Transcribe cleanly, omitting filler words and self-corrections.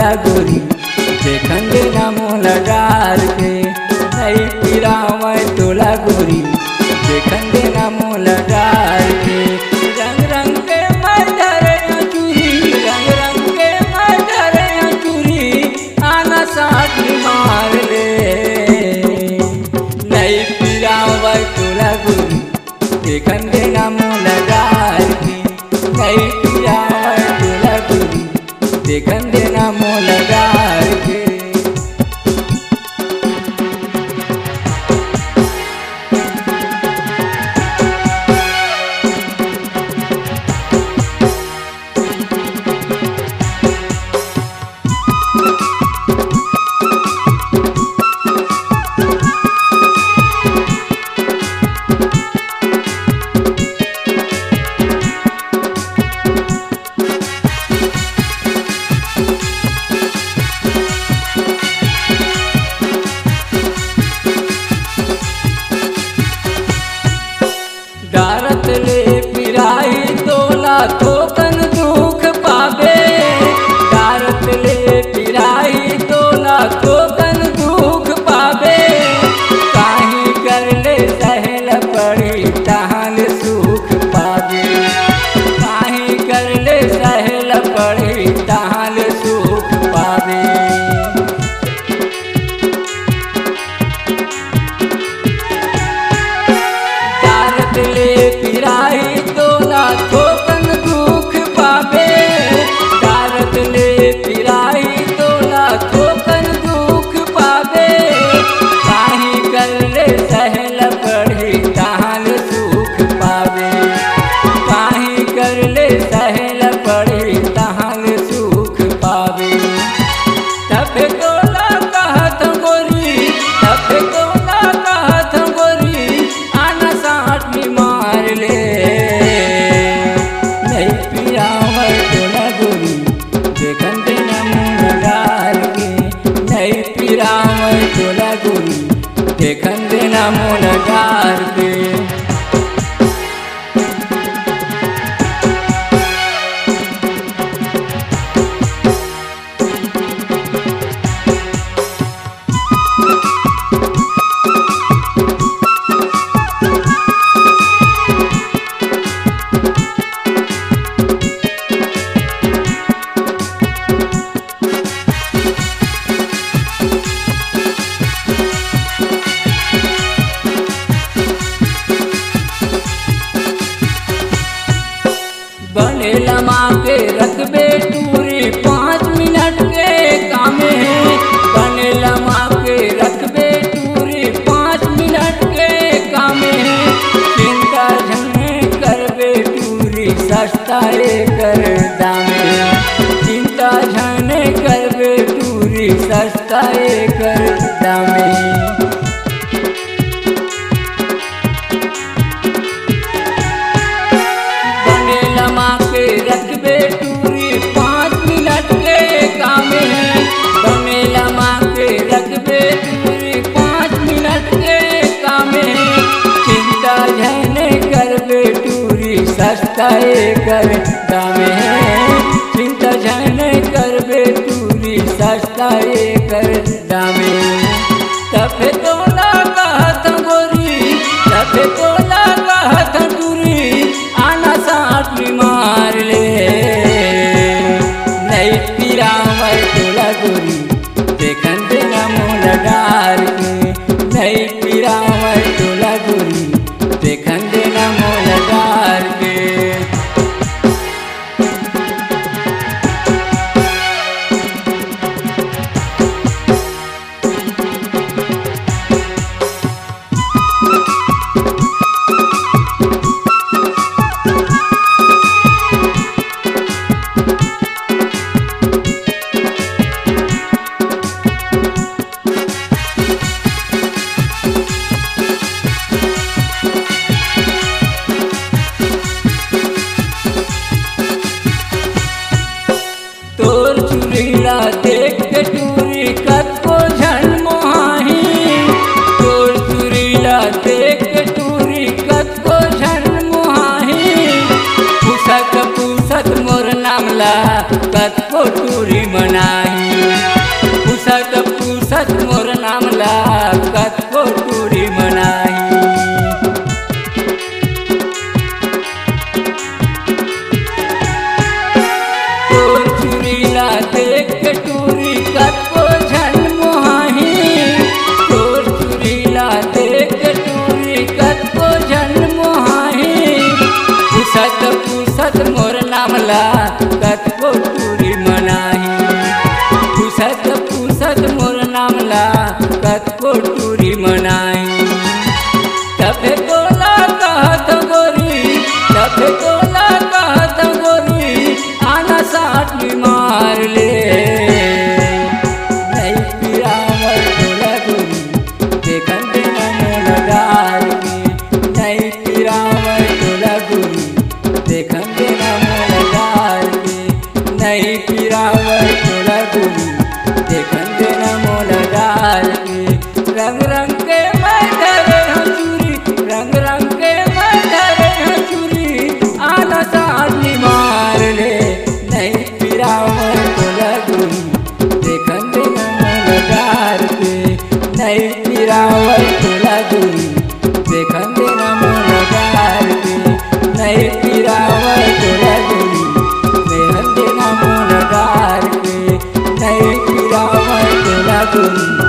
तोला गोरी देखन देना मोला डार के। नहीं पिराव तोला गोरी देखन देना मोला डार के। रंग रंग के मधरे चूरी, रंग रंग के मधरे चूरी, आना साथ मार ले। नहीं पिराव तोला गोरी देखन देना मोला डार के। नहीं पिराव तोला गोरी देखन देना मोला डार के। डारत ले पिराई तोला थोकन दुख पावे। डारत ले पिराई तोला थोकन दुख पावे। काहीं कर ले सहल पड़ी तहन सुख पावे। काहीं कर ले सहल पड़ी तहन सुख पावे। ले पिराई तोला थोकन दुख पावे। डारत ले पिराई तोला थोकन दुख पावे। काहीं कर ले सहल पड़ी तहन सुख पावे। काहीं कर ले सहल पड़ी तहन सुख पावे। तब तोला कहत गोरी, तब तोला कहत गोरी, आना साथ मार ले। नहीं पिराव तोला गोरी देखन देना मोला डार के। नहीं पिराव तोला गोरी देखन देना मोला डार के। बने लमा के रखबे टूरी 5 मिनट के काम है। बने लमा के रखबे टूरी 5 मिनट के काम है। चिंता झने करबे टूरी सस्ता कर दाम है। चिंता झने करबे टूरी सस्ता कर दाम है। रखबे टूरी 5 मिनट के काम है। बने लमा के रखबे टूरी 5 मिनट के काम है। चिंता झने करबे टूरी सस्ता कर दाम है। चिंता झने करबे टूरी सस्ता कर दाम है। तब तोला कहत गोरी, तब तोला कहत टूरी, आना साथ मार ले। नहीं पिराव तोला गोरी देखन देना मोला डार के। नहीं पिराव तोला गोरी देखन देना मोला डार के। चूड़ीला देख के टूरी कतको झन मोहाही। तोर चूड़ीला देख के टूरी कतको झन मोहाही। पूछत पूछत मोर नामला कतको टूरी मनाही। फिरावर तोला गोरी देखन देना मोला डाल के रंग रंग के मैं धरे हंसुरी रंग रंग के मैं धरे हंसुरी आला साधनी मार ले नहीं फिरावर तोला गोरी देखन देना मोला डाल के नहीं फिरावर तोला गोरी देखन देना मोला डाल के नहीं फिरावर तोला गोरी देखन देना मोला डाल के नहीं फिरावर तोला गोरी।